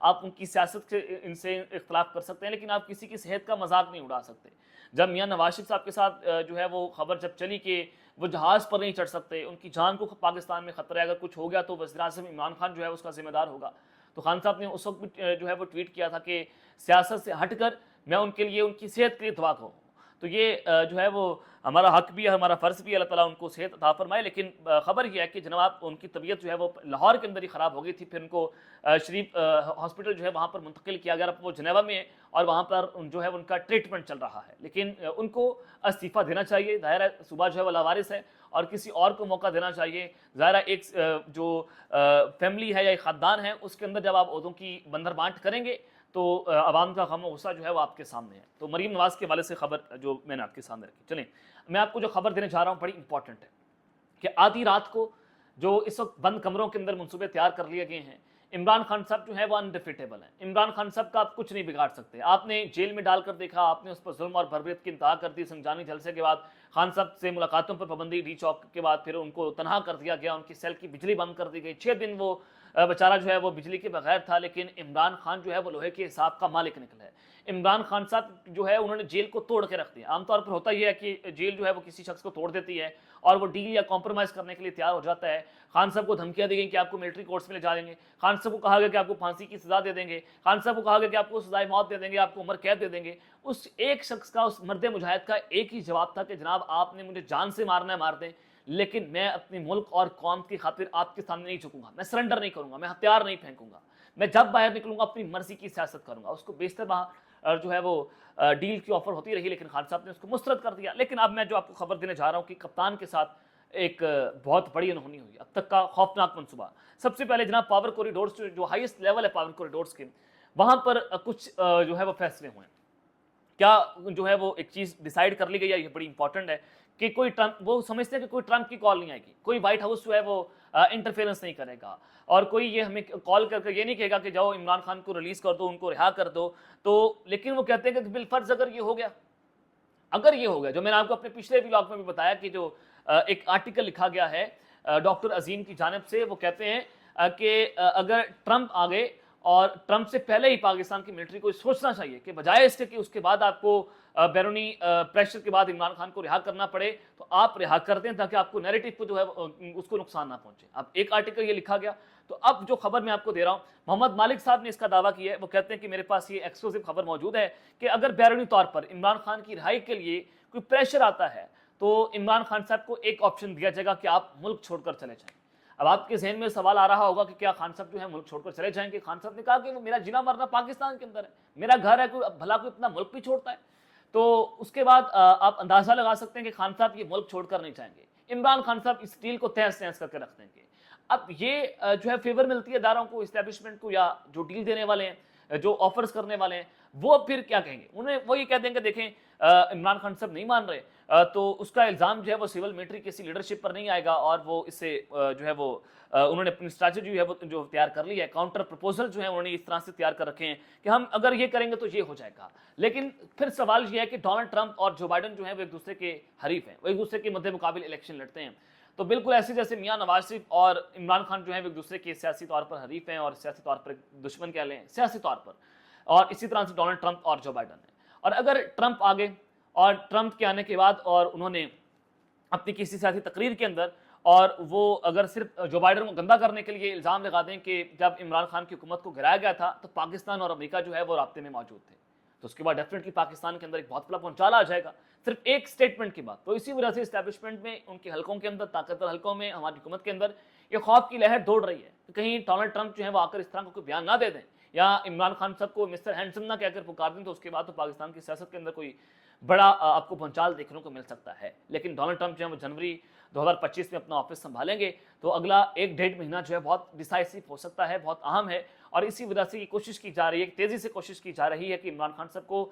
آپ ان کی سیاست سے ان سے اختلاف کر سکتے ہیں، لیکن آپ کسی کی صحت کا مذاق نہیں اڑا سکتے۔ جب میاں نواز شریف صاحب کے ساتھ جو ہے وہ خبر جب چلی کہ وہ جہاز پر نہیں چڑھ سکتے، ان کی جان کو پاکستان میں خطرہ ہے، اگر کچھ ہو گیا تو وزیر اعظم عمران خان جو ہے اس کا ذمہ دار ہوگا، تو خان صاحب نے اس وقت بھی جو ہے وہ ٹویٹ کیا تھا کہ سیاست سے ہٹ کر میں ان کے لیے ان کی صحت کے لیے دعا کروں۔ تو یہ جو ہے وہ ہمارا حق بھی ہے، ہمارا فرض بھی ہے، اللہ تعالیٰ ان کو صحت عطا فرمائے۔ لیکن خبر یہ ہے کہ جناب ان کی طبیعت جو ہے وہ لاہور کے اندر ہی خراب ہو گئی تھی، پھر ان کو شریف ہاسپٹل جو ہے وہاں پر منتقل کیا گیا، وہ جنیوا میں ہے اور وہاں پر جو ہے ان کا ٹریٹمنٹ چل رہا ہے۔ لیکن ان کو استعفیٰ دینا چاہیے، ظاہر ہے صوبہ جو ہے وہ لاوارث ہے اور کسی اور کو موقع دینا چاہیے۔ ظاہر ہے ایک جو فیملی ہے یا ایک خاندان ہے اس کے اندر جب آپ عہدوں کی بندر بانٹ کریں گے تو عوام کا غم و غصہ جو ہے وہ آپ کے سامنے ہے۔ تو مریم نواز کے حوالے سے خبر جو میں نے آپ کے سامنے رکھی، چلیں میں آپ کو جو خبر دینے جا رہا ہوں بڑی امپورٹنٹ ہے کہ آدھی رات کو جو اس وقت بند کمروں کے اندر منصوبے تیار کر لیے گئے ہیں، عمران خان صاحب جو ہے وہ انڈیفیٹیبل ہیں۔ عمران خان صاحب کا آپ کچھ نہیں بگاڑ سکتے۔ آپ نے جیل میں ڈال کر دیکھا، آپ نے اس پر ظلم اور بربریت کی انتہا کر دی۔ سنجانی جلسے کے بعد خان صاحب سے ملاقاتوں پر پابندی، ڈی چوک کے بعد پھر ان کو تنہا کر دیا گیا، ان کی سیل کی بجلی بند کر دی گئی، 6 دن وہ بیچارہ جو ہے وہ بجلی کے بغیر تھا۔ لیکن عمران خان جو ہے وہ لوہے کے حساب کا مالک نکلا ہے۔ عمران خان صاحب جو ہے انہوں نے جیل کو توڑ کے رکھ دیا۔ عام طور پر ہوتا یہ ہے کہ جیل جو ہے وہ کسی شخص کو توڑ دیتی ہے اور وہ ڈیل یا کمپرومائز کرنے کے لیے تیار ہو جاتا ہے۔ خان صاحب کو دھمکیاں دی گئی کہ آپ کو ملٹری کورٹس میں لے جا دیں گے، خان صاحب کو کہا گیا کہ آپ کو پھانسی کی سزا دے دیں گے، خان صاحب کو کہا گیا کہ آپ کو سزائے موت دے دیں گے، آپ کو عمر قید دے دیں گے۔ اس ایک شخص کا، اس مرد مجاہد کا ایک ہی جواب تھا کہ جناب آپ نے مجھے جان سے مارنا ہے مار دیں، لیکن میں اپنے ملک اور قوم کی خاطر آپ کے سامنے نہیں جھکوں گا، میں سرنڈر نہیں کروں گا، میں ہتھیار نہیں پھینکوں گا، میں جب باہر نکلوں گا اپنی مرضی کی سیاست کروں گا۔ اس کو بیشتر جو ہے وہ ڈیل کی آفر ہوتی رہی، لیکن خان صاحب نے اس کو مسترد کر دیا۔ لیکن اب میں جو آپ کو خبر دینے جا رہا ہوں کہ کپتان کے ساتھ ایک بہت بڑی انہونی ہوئی، اب تک کا خوفناک منصوبہ۔ سب سے پہلے جناب پاور کوریڈورز جو ہائیسٹ لیول ہے پاور کوریڈورز کے، وہاں پر کچھ جو ہے وہ فیصلے ہوئے ہیں۔ کیا جو ہے وہ ایک چیز ڈیسائیڈ کر لی گئی ہے، یہ بڑی امپورٹنٹ ہے کہ کوئی ٹرمپ، وہ سمجھتے ہیں کہ کوئی ٹرمپ کی کال نہیں آئے گی، کوئی وائٹ ہاؤس جو ہے وہ انٹرفیئرنس نہیں کرے گا، اور کوئی یہ ہمیں کال کر کے یہ نہیں کہے گا کہ جاؤ عمران خان کو ریلیز کر دو، ان کو رہا کر دو۔ تو لیکن وہ کہتے ہیں کہ بالفرض اگر یہ ہو گیا، جو میں نے آپ کو اپنے پچھلے ولاگ میں بھی بتایا کہ جو ایک آرٹیکل لکھا گیا ہے ڈاکٹر عظیم کی جانب سے، وہ کہتے ہیں کہ اگر ٹرمپ آ گئے اور ٹرمپ سے پہلے ہی پاکستان کی ملٹری کو سوچنا چاہیے کہ بجائے اس کے کہ اس کے بعد آپ کو بیرونی پریشر کے بعد عمران خان کو رہا کرنا پڑے، تو آپ رہا کر دیں تاکہ آپ کو نیریٹو کو جو ہے اس کو نقصان نہ پہنچے۔ اب ایک آرٹیکل یہ لکھا گیا، تو اب جو خبر میں آپ کو دے رہا ہوں، محمد مالک صاحب نے اس کا دعویٰ کیا ہے۔ وہ کہتے ہیں کہ میرے پاس یہ ایکسکلوسیو خبر موجود ہے کہ اگر بیرونی طور پر عمران خان کی رہائی کے لیے کوئی پریشر آتا ہے تو عمران خان صاحب کو ایک آپشن دیا جائے گا کہ آپ ملک چھوڑ کر چلے جائیں۔ اب آپ کے ذہن میں سوال آ رہا ہوگا کہ کیا خان صاحب جو ہے ملک چھوڑ کر چلے جائیں گے؟ خان صاحب نے کہا کہ میرا جینا مرنا پاکستان کے اندر ہے، میرا گھر ہے، کوئی بھلا کوئی اپنا ملک بھی چھوڑتا ہے؟ تو اس کے بعد آپ اندازہ لگا سکتے ہیں کہ خان صاحب یہ ملک چھوڑ کر نہیں جائیں گے۔ عمران خان صاحب اس ڈیل کو تہس نہس کر کے رکھ دیں گے۔ اب یہ جو ہے فیور ملتی ہے اداروں کو، اسٹیبلشمنٹ کو، یا جو ڈیل دینے والے ہیں، جو آفرز کرنے والے ہیں، وہ پھر کیا کہیں گے؟ وہ یہ کہہ دیں کہ دیکھیں عمران خان صاحب نہیں مان رہے، تو اس کا الزام جو ہے وہ سول ملٹری کسی لیڈرشپ پر نہیں آئے گا، اور وہ اس سے جو ہے وہ انہوں نے اپنی اسٹریٹجی جو ہے وہ جو تیار کر لی ہے، کاؤنٹر پروپوزل جو ہے انہوں نے اس طرح سے تیار کر رکھے ہیں کہ ہم اگر یہ کریں گے تو یہ ہو جائے گا۔ لیکن پھر سوال یہ ہے کہ ڈونلڈ ٹرمپ اور جو بائیڈن جو ہیں وہ ایک دوسرے کے حریف ہیں، وہ ایک دوسرے کے مد مقابل الیکشن لڑتے ہیں، تو بالکل ایسے جیسے میاں نواز شریف اور عمران خان جو ہیں وہ ایک دوسرے کے سیاسی طور پر حریف ہیں اور سیاسی طور پر دشمن کہہ لیں سیاسی طور پر، اور اسی طرح سے ڈونلڈ ٹرمپ اور جو بائیڈن ہیں۔ اور اگر ٹرمپ آگے، اور ٹرمپ کے آنے کے بعد اور انہوں نے اپنی کسی سیاسی تقریر کے اندر، اور وہ اگر صرف جو بائیڈن کو گندا کرنے کے لیے الزام لگا دیں کہ جب عمران خان کی حکومت کو گرایا گیا تھا تو پاکستان اور امریکہ جو ہے وہ رابطے میں موجود تھے، تو اس کے بعد ڈیفینیٹلی پاکستان کے اندر ایک بہت بڑا پھونچالا آ جائے گا صرف ایک سٹیٹمنٹ کی بات۔ تو اسی وجہ سے اسٹیبلشمنٹ میں، ان کے حلقوں کے اندر، طاقتور حلقوں میں، ہماری حکومت کے اندر یہ خوف کی لہر دوڑ رہی ہے کہ کہیں ڈونلڈ ٹرمپ جو ہے وہ آ کر اس طرح کا کوئی بیان نہ دے دیں، یا عمران خان صاحب کو مسٹر ہینڈسم نہ کہہ کر پکار دیں، تو اس کے بعد تو پاکستان کی سیاست کے اندر کوئی بڑا آپ کو پھونچال دیکھنے کو مل سکتا ہے۔ لیکن ڈونلڈ ٹرمپ جو ہے وہ جنوری 2025 میں اپنا آفس سنبھالیں گے، تو اگلا 1-1.5 مہینہ جو ہے بہت ڈیسائسو ہو سکتا ہے، بہت اہم ہے، اور اسی وجہ سے یہ کوشش کی جا رہی ہے، تیزی سے کوشش کی جا رہی ہے کہ عمران خان صاحب کو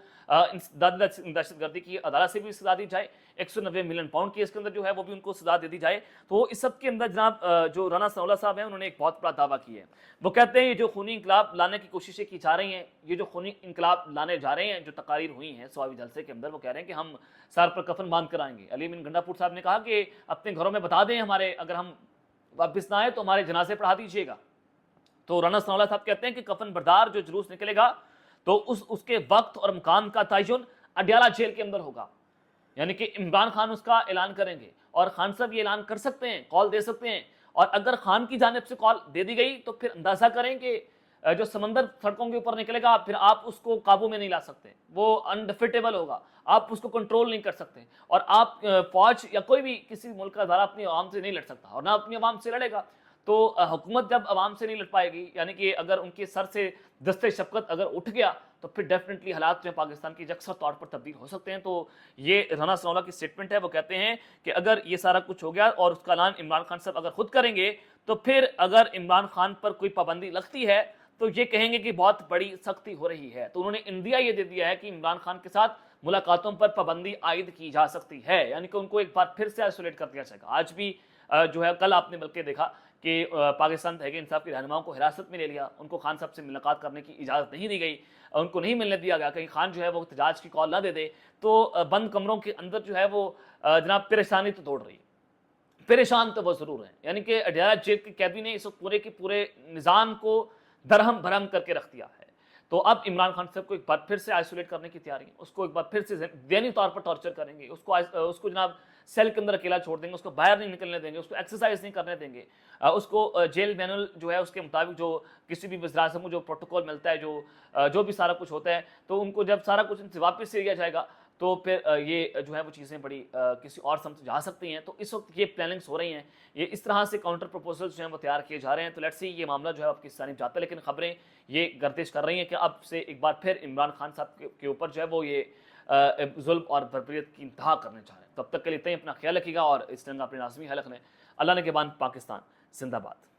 دہشت گردی کی عدالت سے بھی سزا دی جائے، 190 ملین پاؤنڈ کی اس کے اندر جو ہے وہ بھی ان کو سزا دے دی جائے۔ تو اس سب کے اندر جناب جو رانا ثناء اللہ صاحب ہیں، انہوں نے ایک بہت بڑا دعویٰ کیا ہے۔ وہ کہتے ہیں یہ جو خونی انقلاب لانے کی کوششیں کی جا رہی ہیں، یہ جو خونی انقلاب لانے جا رہے ہیں، جو تقاریر ہوئی ہیں سواوی جلسے کے اندر، وہ کہہ رہے ہیں کہ ہم سر پر کفن باندھ کر آئیں گے۔ علی امین گنڈا پور صاحب نے کہا کہ اپنے گھروں میں بتا دیں ہمارے، اگر ہم واپس نہ آئے تو ہمارے جنازے پڑھا دیجیے گا۔ تو رانا ثناء صاحب کہتے ہیں کہ کفن بردار جو جلوس نکلے گا تو اس کے وقت اور مقام کا تعین اڈیالہ جیل کے اندر ہوگا، یعنی کہ عمران خان اس کا اعلان کریں گے، اور خان صاحب یہ اعلان کر سکتے ہیں، کال دے سکتے ہیں، اور اگر خان کی جانب سے کال دے دی گئی تو پھر اندازہ کریں کہ جو سمندر سڑکوں کے اوپر نکلے گا پھر آپ اس کو قابو میں نہیں لا سکتے، وہ انڈیفیٹیبل ہوگا، آپ اس کو کنٹرول نہیں کر سکتے، اور آپ فوج یا کوئی بھی کسی ملک کا ادارہ اپنی عوام سے نہیں لڑ سکتا اور نہ اپنی عوام سے لڑے گا۔ تو حکومت جب عوام سے نہیں لڑ پائے گی، یعنی کہ اگر ان کے سر سے دست شفقت اگر اٹھ گیا تو پھر ڈیفینیٹلی حالات جو ہیں پاکستان کی یکسر طور پر تبدیل ہو سکتے ہیں۔ تو یہ رانا ثناء اللہ کی سٹیٹمنٹ ہے، وہ کہتے ہیں کہ اگر یہ سارا کچھ ہو گیا اور اس کا اعلان عمران خان صاحب اگر خود کریں گے تو پھر اگر عمران خان پر کوئی پابندی لگتی ہے تو یہ کہیں گے کہ بہت بڑی سختی ہو رہی ہے۔ تو انہوں نے اندیا یہ دے دیا ہے کہ عمران خان کے ساتھ ملاقاتوں پر پابندی عائد کی جا سکتی ہے، یعنی کہ ان کو ایک بار پھر سے آئسولیٹ کر دیا جائے گا۔ آج بھی جو ہے کل آپ نے بلکہ دیکھا کہ پاکستان تحریک انصاف کے رہنماؤں کو حراست میں لے لیا، ان کو خان صاحب سے ملاقات کرنے کی اجازت نہیں دی گئی، ان کو نہیں ملنے دیا گیا، کہیں خان جو ہے وہ احتجاج کی کال نہ دے دے۔ تو بند کمروں کے اندر جو ہے وہ جناب پریشانی تو توڑ رہی ہے، پریشان تو وہ ضرور ہیں، یعنی کہ اڈیالہ جیل کے قیدی نے اس پورے کے پورے نظام کو درہم بھرم کر کے رکھ دیا ہے۔ تو اب عمران خان صاحب کو ایک بار پھر سے آئسولیٹ کرنے کی تیاری ہے، اس کو ایک بار پھر سے ذہنی طور پر ٹارچر کریں گے، اس کو جناب سیل کے اندر اکیلا چھوڑ دیں گے، اس کو باہر نہیں نکلنے دیں گے، اس کو ایکسرسائز نہیں کرنے دیں گے، اس کو جیل مینول جو ہے اس کے مطابق جو کسی بھی وزیر اعظم کو جو پروٹوکول ملتا ہے، جو بھی سارا کچھ ہوتا ہے، تو ان کو جب سارا کچھ ان سے واپس سے لیا جائے گا تو پھر یہ جو ہے وہ چیزیں بڑی کسی اور سمت جا سکتی ہیں۔ تو اس وقت یہ پلاننگز ہو رہی ہیں، یہ اس طرح سے کاؤنٹر پروپوزلز جو ہیں وہ تیار کیے جا رہے ہیں۔ تو لیٹس سی یہ معاملہ جو ہے اب کس جانب جاتا ہے، لیکن خبریں یہ گردش کر رہی ہیں کہ اب سے ایک بار پھر عمران خان صاحب کے اوپر جو ہے وہ یہ ظلم اور بربریت کی انتہا کرنے جا رہے ہیں۔ تب تک کے لیے اتنا ہی، اپنا خیال رکھیے گا اور اس طرح اپنے ناظمین حلق نے اللہ نے کے بعد پاکستان زندہ باد۔